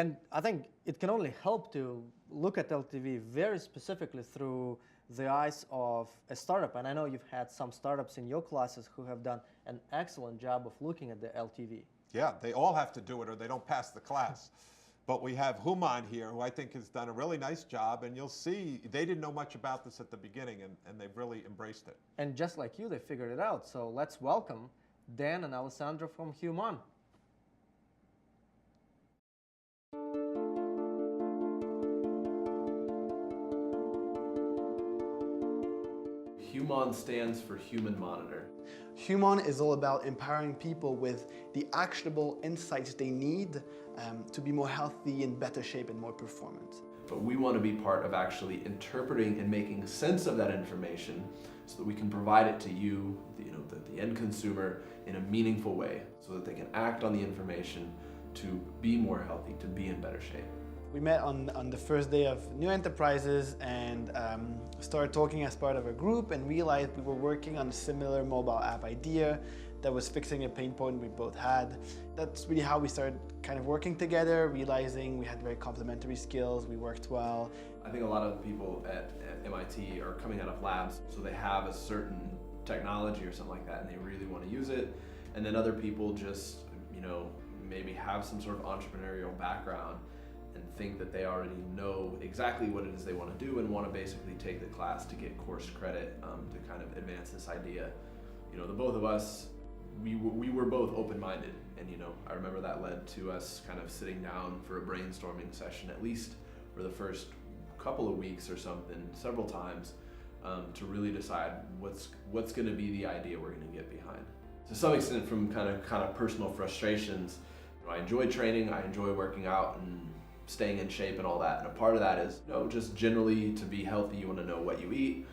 And I think it can only help to look at LTV very specifically through the eyes of a startup. And I know you've had some startups in your classes who have done an excellent job of looking at the LTV. Yeah, they all have to do it or they don't pass the class. But we have Humon here, who I think has done a really nice job, and you'll see they didn't know much about this at the beginning, and they've really embraced it. And just like you, they figured it out. So let's welcome Dan and Alessandro from Humon. Humon stands for Human Monitor. Humon is all about empowering people with the actionable insights they need to be more healthy, in better shape, and more performant. But we want to be part of actually interpreting and making sense of that information so that we can provide it to you, the end consumer, in a meaningful way so that they can act on the information to be more healthy, to be in better shape. We met on the first day of New Enterprises and started talking as part of a group and realized we were working on a similar mobile app idea that was fixing a pain point we both had. That's really how we started kind of working together, realizing we had very complementary skills, we worked well. I think a lot of people at MIT are coming out of labs, so they have a certain technology or something like that and they really want to use it. And then other people just, maybe have some sort of entrepreneurial background and think that they already know exactly what it is they want to do and want to basically take the class to get course credit to kind of advance this idea. The both of us, we were both open-minded, and I remember that led to us kind of sitting down for a brainstorming session, at least for the first couple of weeks or something, several times, to really decide what's going to be the idea we're going to get behind. To some extent, from kind of personal frustrations, I enjoy training, I enjoy working out and staying in shape and all that, and a part of that is just generally to be healthy, you want to know what you eat.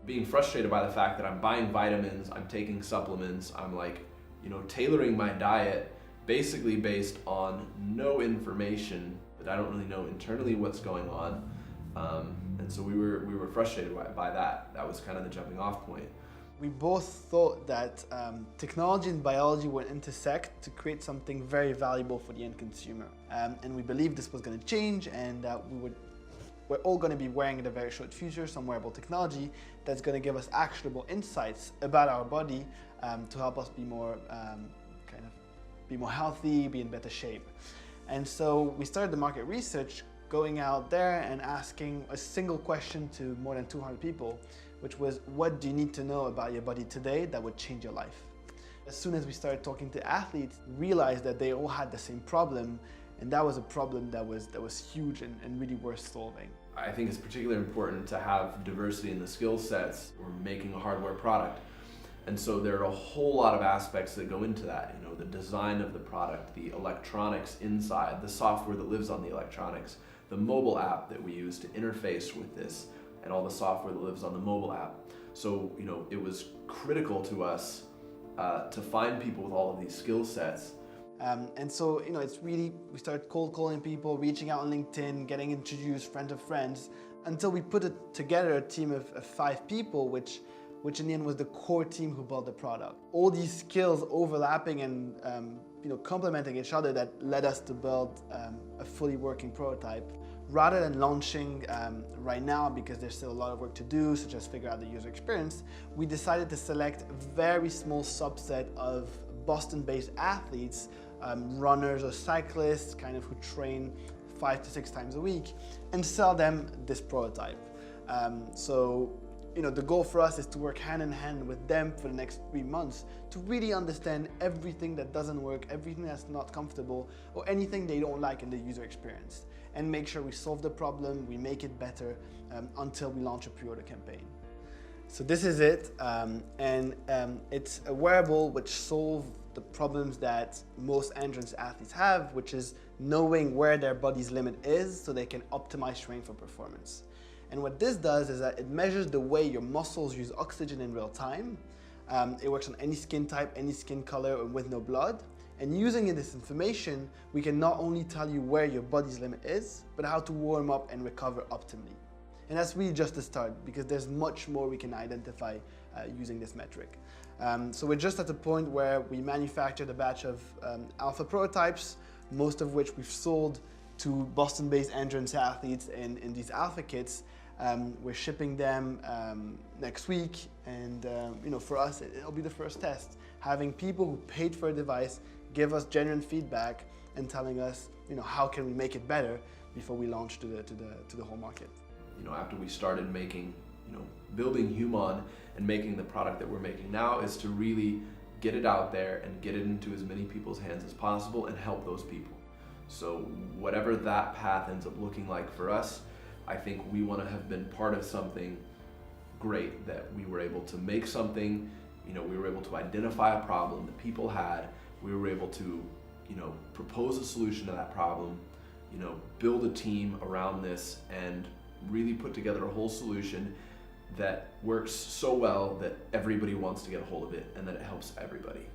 Being frustrated by the fact that I'm buying vitamins, I'm taking supplements, I'm tailoring my diet basically based on no information, that I don't really know internally what's going on, and so we were frustrated by that. That was kind of the jumping off point. We both thought that technology and biology would intersect to create something very valuable for the end consumer. And we believed this was going to change, and that we're all going to be wearing in the very short future some wearable technology that's going to give us actionable insights about our body to help us be more healthy, be in better shape. And so we started the market research, going out there and asking a single question to more than 200 people, which was, what do you need to know about your body today that would change your life? As soon as we started talking to athletes, we realized that they all had the same problem, and that was a problem that was huge and really worth solving. I think it's particularly important to have diversity in the skill sets. We're making a hardware product, and so there are a whole lot of aspects that go into that. The design of the product, the electronics inside, the software that lives on the electronics, the mobile app that we use to interface with this, and all the software that lives on the mobile app. So, it was critical to us to find people with all of these skill sets. And so, it's really, we started cold calling people, reaching out on LinkedIn, getting introduced, friend of friends, until we put together a team of 5 people, which in the end was the core team who built the product. All these skills overlapping and complementing each other that led us to build a fully working prototype. Rather than launching right now, because there's still a lot of work to do, such as figure out the user experience, we decided to select a very small subset of Boston-based athletes, runners or cyclists, kind of who train 5 to 6 times a week, and sell them this prototype. The goal for us is to work hand in hand with them for the next 3 months to really understand everything that doesn't work, everything that's not comfortable, or anything they don't like in the user experience, and make sure we solve the problem, we make it better until we launch a pre-order campaign. So this is it, it's a wearable which solves the problems that most endurance athletes have, which is knowing where their body's limit is so they can optimize training for performance. And what this does is that it measures the way your muscles use oxygen in real time. It works on any skin type, any skin color, and with no blood. And using this information, we can not only tell you where your body's limit is, but how to warm up and recover optimally. And that's really just the start, because there's much more we can identify using this metric. So we're just at the point where we manufactured a batch of alpha prototypes, most of which we've sold to Boston-based endurance athletes in these alpha kits. We're shipping them next week, and for us, it'll be the first test. Having people who paid for a device give us genuine feedback and telling us, how can we make it better before we launch to the whole market. After we started making, building Humon and making the product that we're making now, is to really get it out there and get it into as many people's hands as possible and help those people. So whatever that path ends up looking like for us, I think we want to have been part of something great, that we were able to make something, we were able to identify a problem that people had, we were able to, propose a solution to that problem, build a team around this and really put together a whole solution that works so well that everybody wants to get a hold of it and that it helps everybody.